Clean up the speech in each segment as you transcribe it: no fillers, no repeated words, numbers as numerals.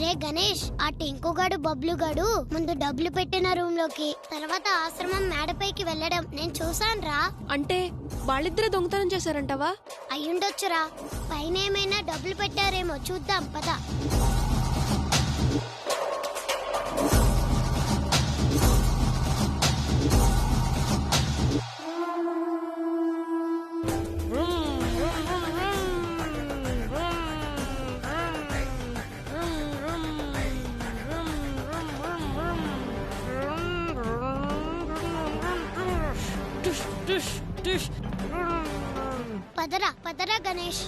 రే గణేష్, ఆ టింకుగాడు బబ్లుగాడు ముందు డబ్బులు పెట్టిన రూమ్ లోకి, తర్వాత ఆశ్రమం మేడపైకి వెళ్ళడం నేను చూసానురా. అంటే వాళ్ళిద్దరే దొంగతనం చేశారంటావా? అయ్యుండొచ్చురా. పైన ఏమైనా డబ్బులు పెట్టారేమో, చూద్దాం పద. పదరా పదరా గణేష్.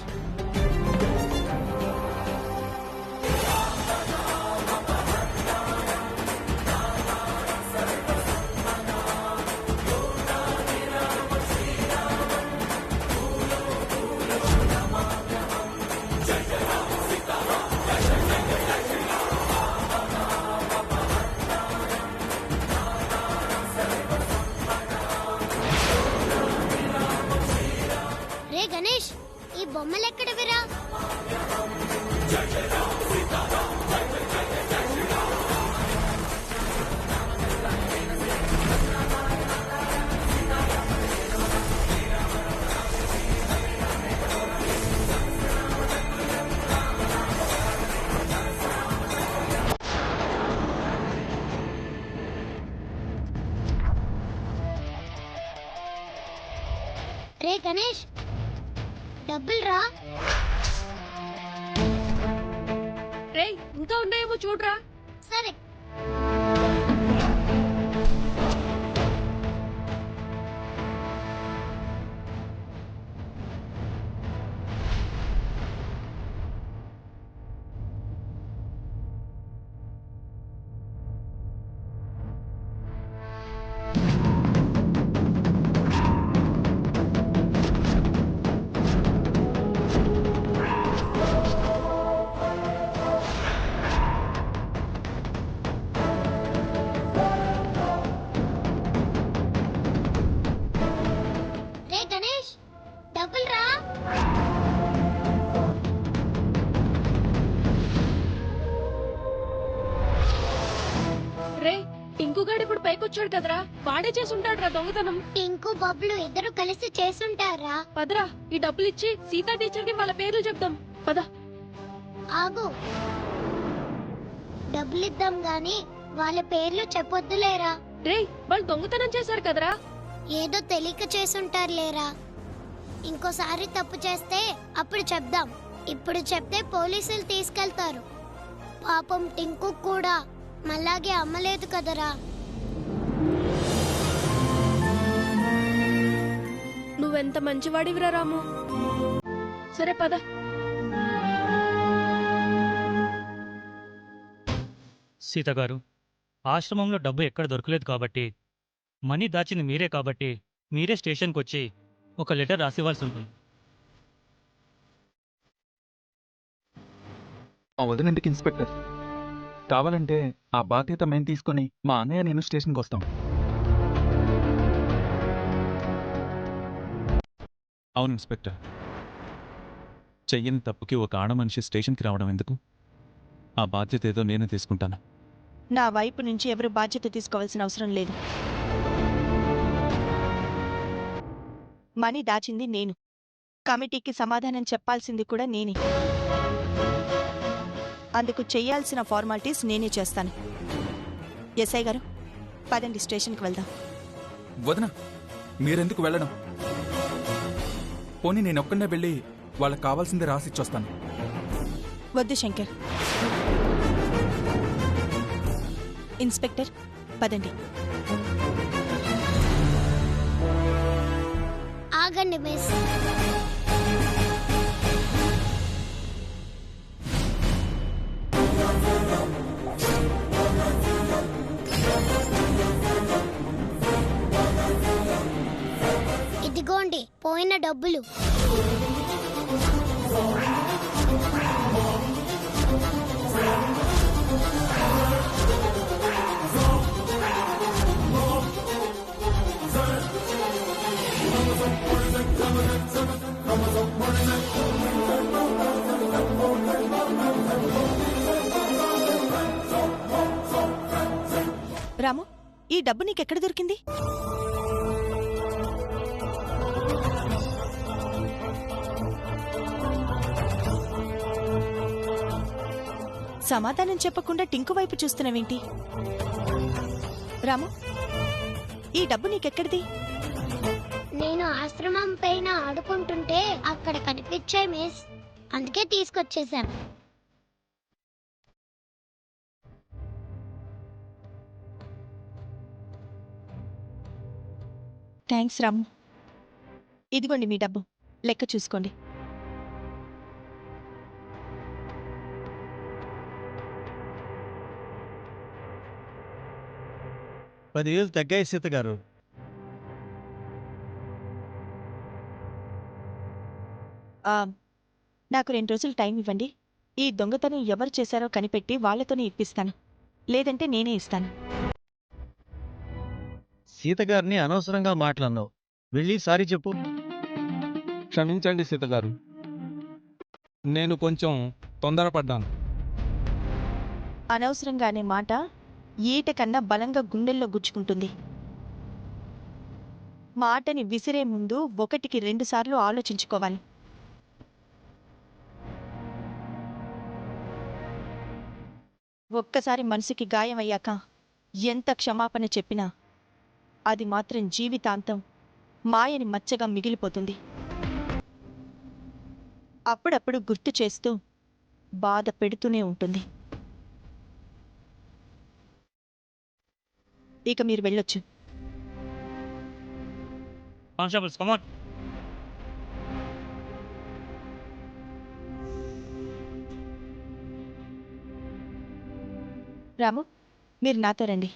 రే గణేష్, ఈ బొమ్మలు ఎక్కడవిరా? రే గణేష్, డబ్బులు రా. రేయ్, ఇంకా ఉన్నాయేమో చూడరా. సరే. రే గణేష్, డబ్బులు రా. రే, టింకుగాడు ఇప్పుడు పైకొచ్చాడు కదరా, వాడే చేసుంటాడు రా దొంగతనం. టింకు బబ్లు ఇద్దరు కలిసి చేసుంటారా? పదరా, ఈ డబ్బులు ఇచ్చి సీతా టీచర్ కి వాళ్ళ పేర్లు చెప్దాం. పద. ఆగు, డబ్బులిద్దాం గాని వాళ్ళ పేర్లు చెప్పొద్దులేరా. రే, వాళ్ళు దొంగతనం చేశారు కదరా. ఏదో తెలియక చేసుంటారు లేరా. ఇంకోసారి తప్పు చేస్తే అప్పుడు చెప్దాం. ఇప్పుడు చెప్తే పోలీసులు తీసుకెళ్తారు. పాపం టింకు కూడా మళ్ళాగే అమ్మలేదు కదరా. నువ్వెంత మంచివాడివిరా రాము. సరే పద. సీత గారు, ఆశ్రమంలో డబ్బు ఎక్కడ దొరకలేదు కాబట్టి, మనీ దాచింది మీరే కాబట్టి, మీరే స్టేషన్కి వచ్చి ఒక లెటర్ రాసివ్వాల్సి ఉంటుంది. మా వదినంటికి ఇన్స్పెక్టర్ కావాలంటే ఆ బాధ్యత మేము తీసుకొని మా అన్నయ్య నేను స్టేషన్కి వస్తాం. అవును ఇన్స్పెక్టర్, చెయ్యని తప్పుకి ఒక ఆడ మనిషి స్టేషన్కి రావడం ఎందుకు? ఆ బాధ్యత ఏదో నేనే తీసుకుంటాను. నా వైపు నుంచి ఎవరు బాధ్యత తీసుకోవాల్సిన అవసరం లేదు. మనీ దాచింది నేను, కమిటీకి సమాధానం చెప్పాల్సింది కూడా నేనే. అందుకు చెయ్యాల్సిన ఫార్మాలిటీస్ నేనే చేస్తాను. ఎస్ఐ గారు, పదండి స్టేషన్కి వెళ్దాం. వదిన, మీరెందుకు వెళ్ళడం? పోనీ నేనొక్కనే వెళ్ళి వాళ్ళకి కావాల్సింది రాసిచ్చొస్తాను. వద్దు శంకర్. ఇన్స్పెక్టర్, పదండి. ఆగండి మిస్. ఇదిగోండి పోయిన డబ్బులు. రాము, ఈ డబ్బు నీకెక్కడ దొరికింది? సమాధానం చెప్పకుండా టింకు వైపు చూస్తున్నావేంటి? రాము, ఈ డబ్బు నీకెక్కడిది? నేను ఆశ్రమం పైన ఆడుకుంటుంటే అక్కడ కనిపించాయి మిస్, అందుకే తీసుకొచ్చేసాం. థ్యాంక్స్ రాము. ఇదిగోండి మీ డబ్బు, లెక్క చూసుకోండి. $10,000 తగ్గాయి సీత గారు. నాకు 2 రోజులు టైం ఇవ్వండి. ఈ దొంగతనం ఎవరు చేశారో కనిపెట్టి వాళ్లతోనే ఇప్పిస్తాను, లేదంటే నేనే ఇస్తాను. సీత గారిని అనవసరంగా మాట్లాడినావు. వెళ్ళి సారీ చెప్పు. క్షమించండి సీతగారు. నేను కొంచెం తొందరపడ్డాను. అనవసరంగానే మాట ఈట కన్నా బలంగా గుండెల్లో గుచ్చుకుంటుంది. మాటని విసిరే ముందు 1కి 2 సార్లు ఆలోచించుకోవాలి. ఒక్కసారి మనసుకి గాయమయ్యాక ఎంత క్షమాపణ చెప్పినా అది మాత్రం జీవితాంతం మాయని మచ్చగా మిగిలిపోతుంది. అప్పుడప్పుడు గుర్తు చేస్తూ బాధ పెడుతూనే ఉంటుంది. ఇక మీరు వెళ్ళొచ్చు. Constables come on. రాము, మీరు నాతో రండి.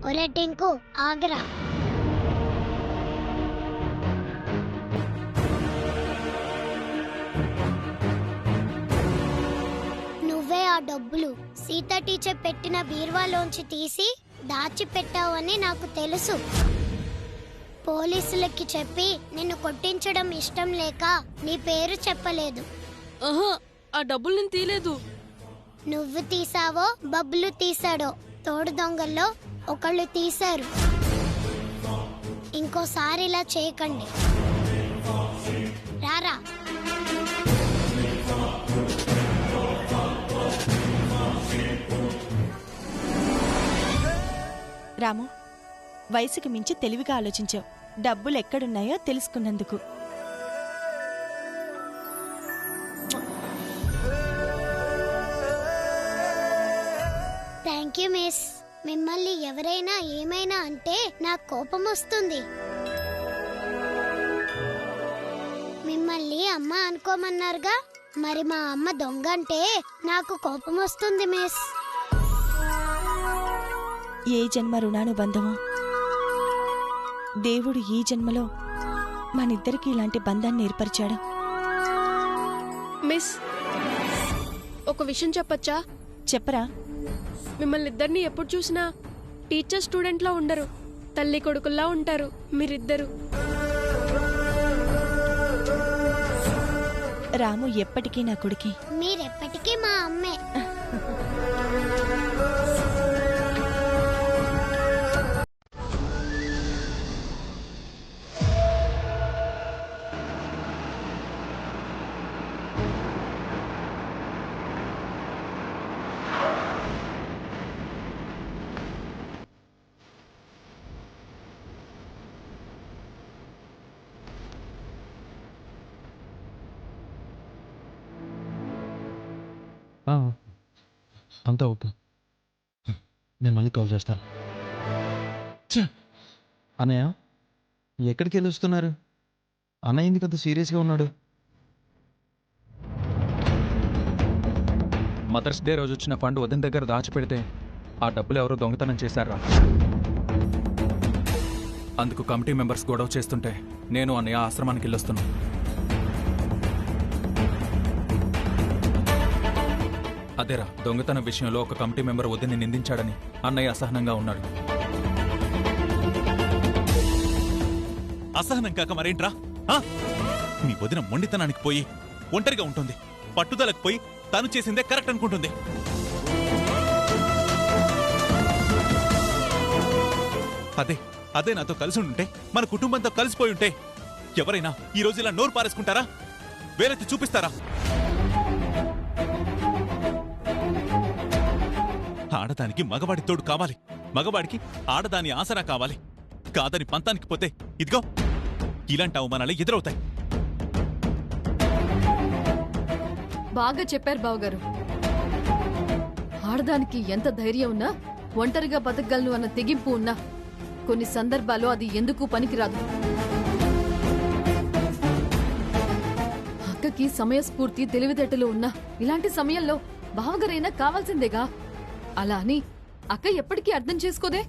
ఒరే టింకు, ఆగరా. నువ్వే ఆ డబ్బులు సీత టీచర్ పెట్టిన బీరువాలోంచి తీసి దాచిపెట్టావని నాకు తెలుసు. పోలీసులకి చెప్పి నిన్ను కొట్టించడం ఇష్టం లేక నీ పేరు చెప్పలేదు. ఆ డబ్బులు నేను తీయలేదు. నువ్వు తీసావో బబ్బులు తీసాడో తోడు దొంగల్లో ఒకళ్ళు తీశారు. ఇంకోసారి ఇలా చేయకండి. రారా. రాము, వయసుకు మించి తెలివిగా ఆలోచించావు. డబ్బులు ఎక్కడున్నాయో తెలుసుకున్నందుకు. Thank you miss. మిమ్మల్ని ఎవరైనా ఏమైనా అంటే నాకు కోపం వస్తుంది. మిమ్మల్ని అమ్మ అనుకోమన్నారుగా, మరి మా అమ్మ దొంగ అంటే నాకు కోపం వస్తుంది మిస్. ఏ జన్మ రుణానుబంధమో దేవుడు ఈ జన్మలో మనిద్దరికీ ఇలాంటి బంధాన్ని ఏర్పరిచాడు. మిస్, ఒక విషయం చెప్పచ్చా? చెప్పరా. మిమ్మల్ని ఇద్దరిని ఎప్పుడు చూసినా టీచర్ స్టూడెంట్లా ఉండరు, తల్లి కొడుకుల్లా ఉంటారు మీరిద్దరు. రాము ఎప్పటికీ నా కొడుకే. మీరెప్పటికీ మా అమ్మే. అంతా ఓకే. నేను మళ్ళీ కాల్ చేస్తాను. అన్నయ్య, ఎక్కడికి వెళ్ళి వస్తున్నారు? అన్నయ్య ఎందుకు అంత సీరియస్గా ఉన్నాడు? మదర్స్ డే రోజు వచ్చిన ఫండ్ వదిన దగ్గర దాచిపెడితే ఆ డబ్బులు ఎవరో దొంగతనం చేశారా? అందుకు కమిటీ మెంబర్స్ గొడవ చేస్తుంటే నేను అన్నయ్య ఆశ్రమానికి వెళ్ళొస్తున్నాను. అదేరా, దొంగతనం విషయంలో ఒక కమిటీ మెంబర్ వదిని నిందించాడని అన్నయ్య అసహనంగా ఉన్నాడు. అసహనం కాక మరేంట్రా? ఆ? మీ వదిన మొండితనానికి పోయి ఒంటరిగా ఉంటుంది, పట్టుదలకు పోయి తను చేసిందే కరెక్ట్ అనుకుంటుంది. అదే నాతో కలిసి ఉంటే, మన కుటుంబంతో కలిసిపోయి ఉంటే ఎవరైనా ఈ రోజు ఇలా నోరు పారేసుకుంటారా? వేలెత్తి చూపిస్తారా? ఆడదానికి మగవాడి తోడు కావాలి, మగవాడికి ఆడదాని ఆసరా కావాలి. కాదని పంతానికి పోతే ఇదిగో ఇలాంటి అవమానాలు ఎదురవుతాయి. బాగా చెప్పారు బావగారు. ఆడదానికి ఎంత ధైర్యం ఉన్నా, ఒంటరిగా బతకగలను అన్న తెగింపు ఉన్నా కొన్ని సందర్భాల్లో అది ఎందుకు పనికిరాదు. అక్కకి సమయస్ఫూర్తి తెలివితేటలు ఉన్నా ఇలాంటి సమయంలో బావగారైనా కావాల్సిందేగా. అలా అని అక్క ఎప్పటికీ అర్థం చేసుకోదే.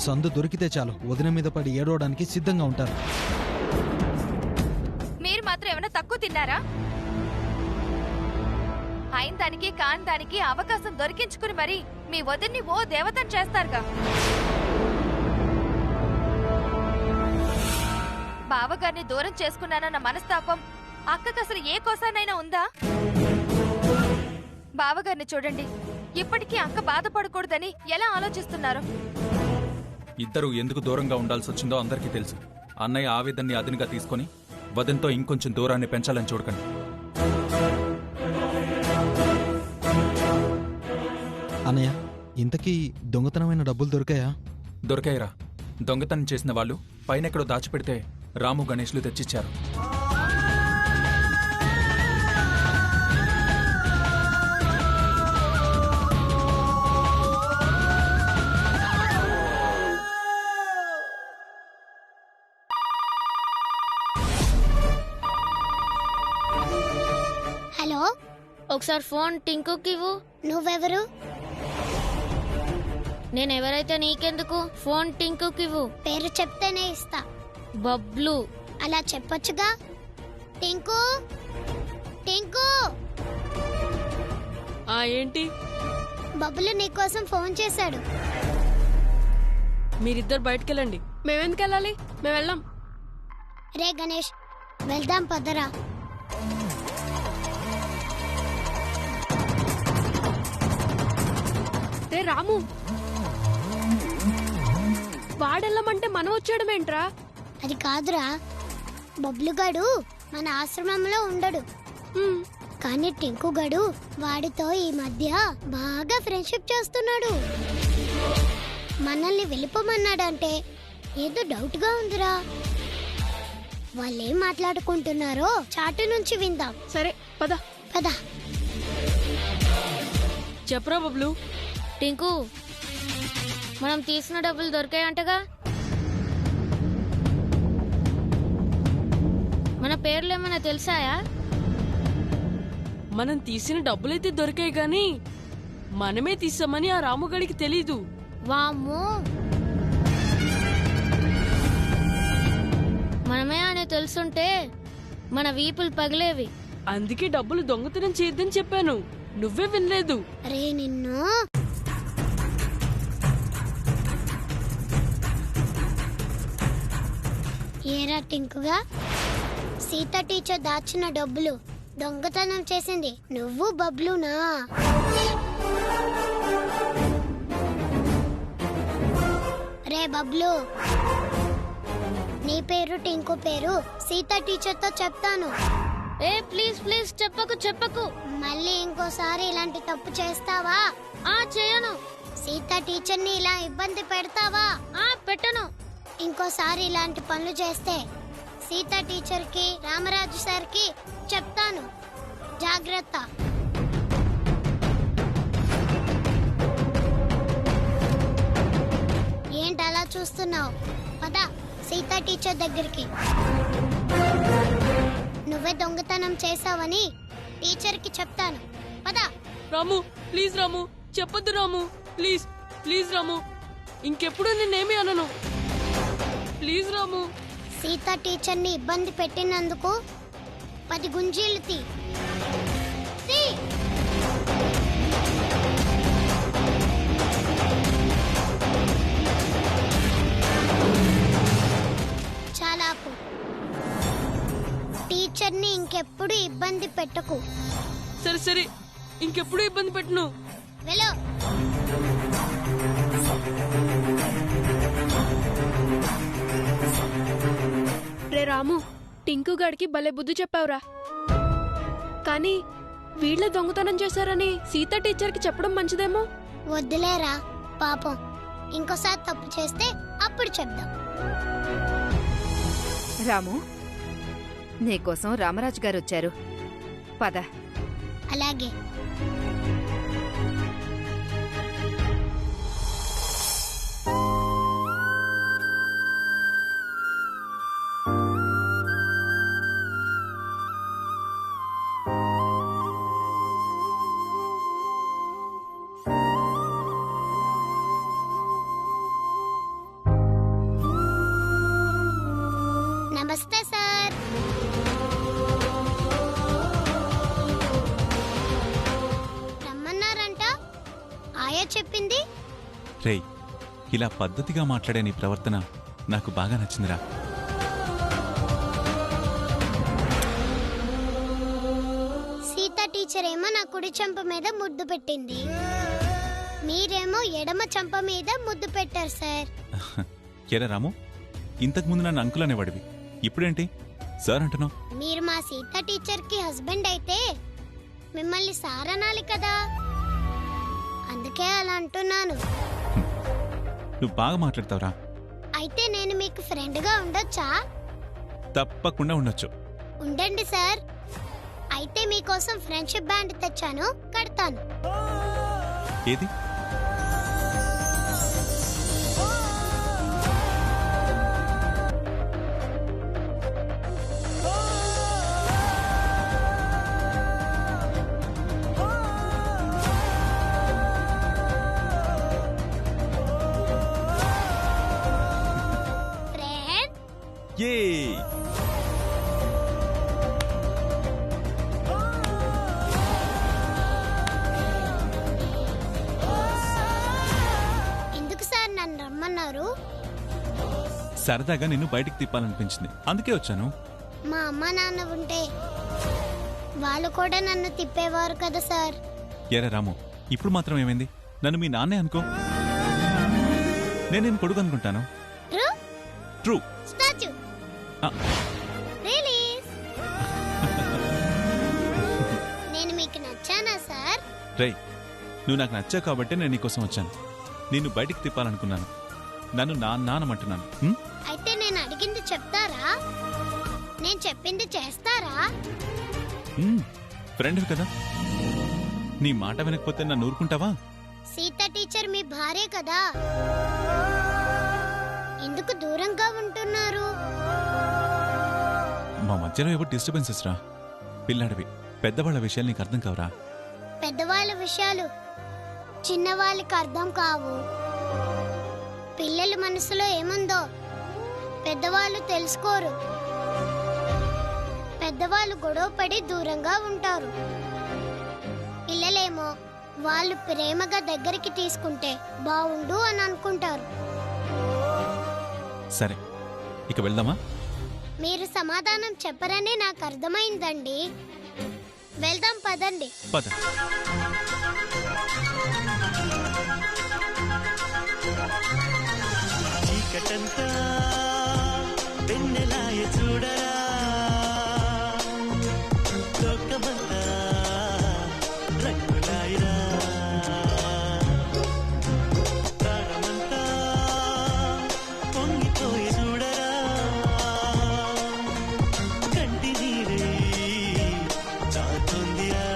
సందు దొరికితే చాలు వదిన మీద పడి ఏడవడానికి సిద్ధంగా ఉంటారు. మీరు మాత్రం ఏమైనా తక్కువ తిన్నారా? అయిన దానికి కాని దానికి అవకాశం దొరికించుకుని మరి మీ వదిన్ని ఓ దేవతను చేస్తారుగా. బావగారిని దూరం చేసుకున్నానన్న మనస్తాపం అక్కకు అసలు ఏ కోసానైనా ఉందా? బావగారిని చూడండి, ఇప్పటికీ అక్క బాధపడకూడదని ఎలా ఆలోచిస్తున్నారు? ఇద్దరు ఎందుకు దూరంగా ఉండాల్సి వచ్చిందో అందరికీ తెలుసు. అన్నయ్య ఆవేదన్ని అదునుగా తీసుకొని వదినతో ఇంకొంచెం దూరాన్ని పెంచాలని చూడకండి. అన్నయ్య, ఇంతకీ దొంగతనమైన డబ్బులు దొరికాయా? దొరికాయిరా. దొంగతనం చేసిన వాళ్ళు పైనెక్కడో దాచిపెడితే రాము గణేష్లు తెచ్చిచ్చారు. హలో, ఒకసారి ఫోన్ టింకుకి ఇవ్వు. నువ్వెవరు? నేనెవరైతే నీకెందుకు? ఫోన్ టింకుకి ఇవ్వు. పేరు చెప్తేనే ఇస్తా. బబ్లు. అలా చెప్పొచ్చుగా. టింకు, టింకు. ఏంటి? బబ్బులు నీకోసం ఫోన్ చేశాడు. మీరిద్దరు బయటకెళ్ళండి. మేమెందుకు వెళ్ళాలి? మేము వెళ్ళాం. రే గణేష్, వెళ్దాం పదరా. రే రాము, వాడెళ్ళమంటే మనం వచ్చాడమేంట్రా? అది కాదురా, బబ్లుగాడు మన ఆశ్రమంలో ఉండడు. కానీ టింకుగాడు వాడితో ఈ మధ్య బాగా ఫ్రెండ్షిప్ చేస్తున్నాడు. మనల్ని వెళ్ళిపోమన్నాడంటే ఏదో డౌట్ గా ఉందిరా. వాళ్ళేం మాట్లాడుకుంటున్నారో చాటు నుంచి విందాం. సరే పద పద. చెప్పరా బబ్లు. టింకు, మనం తీసిన డబ్బులు దొరికాయంటగా? మన పేర్లు ఏమైనా తెలుసాయా? మనం తీసిన డబ్బులైతే దొరికాయి గాని మనమే తీసామని ఆ రాముగడికి తెలీదు. వామ్మో, మనమే అని తెలుసుంటే మన వీపులు పగిలేవి. అందుకే డబ్బులు దొంగతనం చేయొద్దని చెప్పాను, నువ్వే వినలేదు. రే నిన్ను. ఏరా టింకుగా, సీత టీచర్ దాచిన డబ్బులు దొంగతనం చేసింది నువ్వు బబ్లునా? రే బబ్లు, నీ పేరు టింకు పేరు సీత టీచర్ తో చెప్తాను. ఏ ప్లీజ్ ప్లీజ్ చెప్పకు చెప్పకు. మళ్ళీ ఇంకోసారి ఇలాంటి తప్పు చేస్తావా? చేయను. సీత టీచర్ ని ఇలా ఇబ్బంది పెడతావా? పెట్టను. ఇంకోసారి ఇలాంటి పనులు చేస్తే సీత టీచర్ కి రామరాజు సార్ కి చెప్తాను. జాగ్రత్త. ఏంటి అలా చూస్తున్నావు? పద సీత టీచర్ దగ్గరికి. నువ్వే దొంగతనం చేసావని టీచర్ కి చెప్తాను. పద. రాము ప్లీజ్, రాము చెప్పొద్దు రాము, ప్లీజ్ ప్లీజ్ రాము, ఇంకెప్పుడు నేనేమి అనను, ప్లీజ్ రాము. సీత టీచర్ ని ఇబ్బంది పెట్టినందుకు 10 గుంజీలు తీ. రాకు. టీచర్ని ఇంకెప్పుడు ఇబ్బంది పెట్టకు. సరే సరే, ఇంకెప్పుడు ఇబ్బంది పెట్టను. వెళ్ళు. రే రాము, టింకు గాడికి భలే బుద్ధి చెప్పావురా. కానీ వీళ్ళ దొంగతనం చేశారని సీత టీచర్కి చెప్పడం మంచిదేమో. వద్దులేరా పాపం, ఇంకోసారి తప్పు చేస్తే అప్పుడు చెప్దాం. రాము, నీకోసం రామరాజు గారు వచ్చారు, పద. అలాగే. నమస్తే సార్. రమ్మన్నారంట, ఆయా చెప్పింది. రేయ్, ఇలా పద్ధతిగా మాట్లాడే నీ ప్రవర్తన నాకు బాగా నచ్చిందిరా. సీత టీచర్ ఏమో నా కుడి చెంప మీద ముద్దు పెట్టింది, మీరేమో ఎడమ చెంప మీద ముద్దు పెట్టారు సార్. ఎరా రాము, ఇంతకుముందు నన్ను అంకుల్ అనేవాడివి, ఇప్పుడేంటి సార్ అంటున్నావు? మీరు మా సీత టీచర్ కి హస్బెండ్ అయితే మిమ్మల్ని సార్ అనాలి కదా, అందుకే అలా అంటున్నాను. నువ్వు బాగా మాట్లాడతావురా. అయితే నేను మీకు ఫ్రెండ్ గా ఉండొచ్చా? తప్పకుండా ఉండొచ్చు. ఉండండి సార్. అయితే మీకోసం ఫ్రెండ్షిప్ బ్యాండ్ తెచ్చాను, కడతాను. ఏది? ఏ ఎందుకు సార్ నన్ను రమ్మన్నారు? సరదాగా నిన్ను బయటికి తిప్పాలనిపించింది, అందుకే వచ్చాను. మా అమ్మ నాన్న ఉంటే వాళ్ళు కూడా నన్ను తిప్పేవారు కదా సార్. ఎరా రాము, ఇప్పుడు మాత్రం ఏమైంది? నన్ను మీ నాన్నే అనుకో, నేను కొడుకు అనుకుంటాను. ట్రూ. స్టాచ్యూ. రిలీజ్. నేను మీకు నచ్చానా సార్? రేయ్, నువ్వు నాకు నచ్చావు కాబట్టి నేను నీకోసం వచ్చాను. నిన్ను బయటికి తిప్పాలనుకున్నాను, నన్ను నాన్నమంటున్నాను. అయితే నేను అడిగింది చెప్తారా? నేను చెప్పింది చేస్తారా? ఫ్రెండ్ కదా, నీ మాట వినకపోతే నన్ను ఊరుకుంటావా? సీత టీచర్ మీ భార్య కదా, ఎందుకు దూరంగా ఉంటున్నారు? మా మధ్యలో ఎవరు డిస్టర్బెన్సెస్ రా. పిల్లాడివి, పెద్దవాళ్ళ విషయాలు నీకు అర్థం కావరా? పెద్దవాళ్ళ విషయాలు చిన్నవాళ్ళకి అర్థం కావు. పిల్లల మనసులో ఏముందో పెద్దవాళ్ళు తెలుసుకోరు. పెద్దవాళ్ళు గొడవపడి దూరంగా ఉంటారు. పిల్లలేమో వాళ్ళు ప్రేమగా దగ్గరికి తీసుకుంటే బావుండు అని అనుకుంటారు. సరే, ఇక వెళ్దామా? మీరు సమాధానం చెప్పరని నాకు అర్థమైందండి. వెళ్దాం పదండి. పద. చీకటంతా వెన్నెలాయ చూడరా, లోకమంతా రంగులాయరా, ప్రాణమంతా పొంగిపోయి చూడరా, కంటి నీరే చాతుందిరా.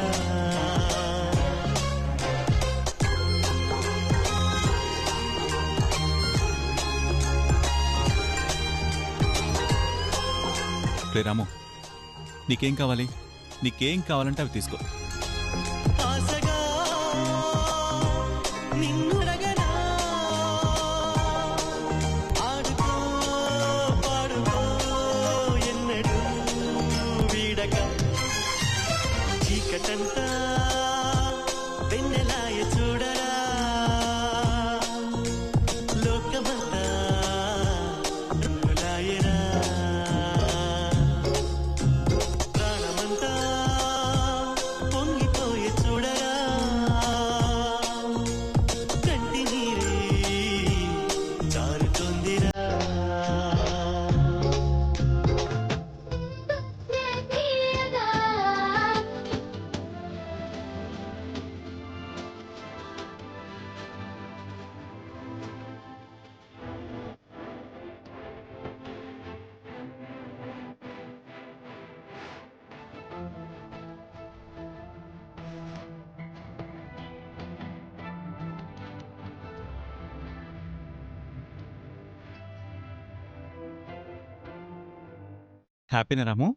రే రాము, నీకేం కావాలి? నీకేం కావాలంటే అవి తీసుకో. ఆశగా నిన్ను అడగనా, ఆడుకో పాడుకో ఎన్నడూ వీడక, చీకటంతా వెన్నెలాయ చూడరా, లోకమంతా రంగులాయరా. హ్యాపీనా రాము?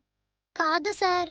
కాదు సార్.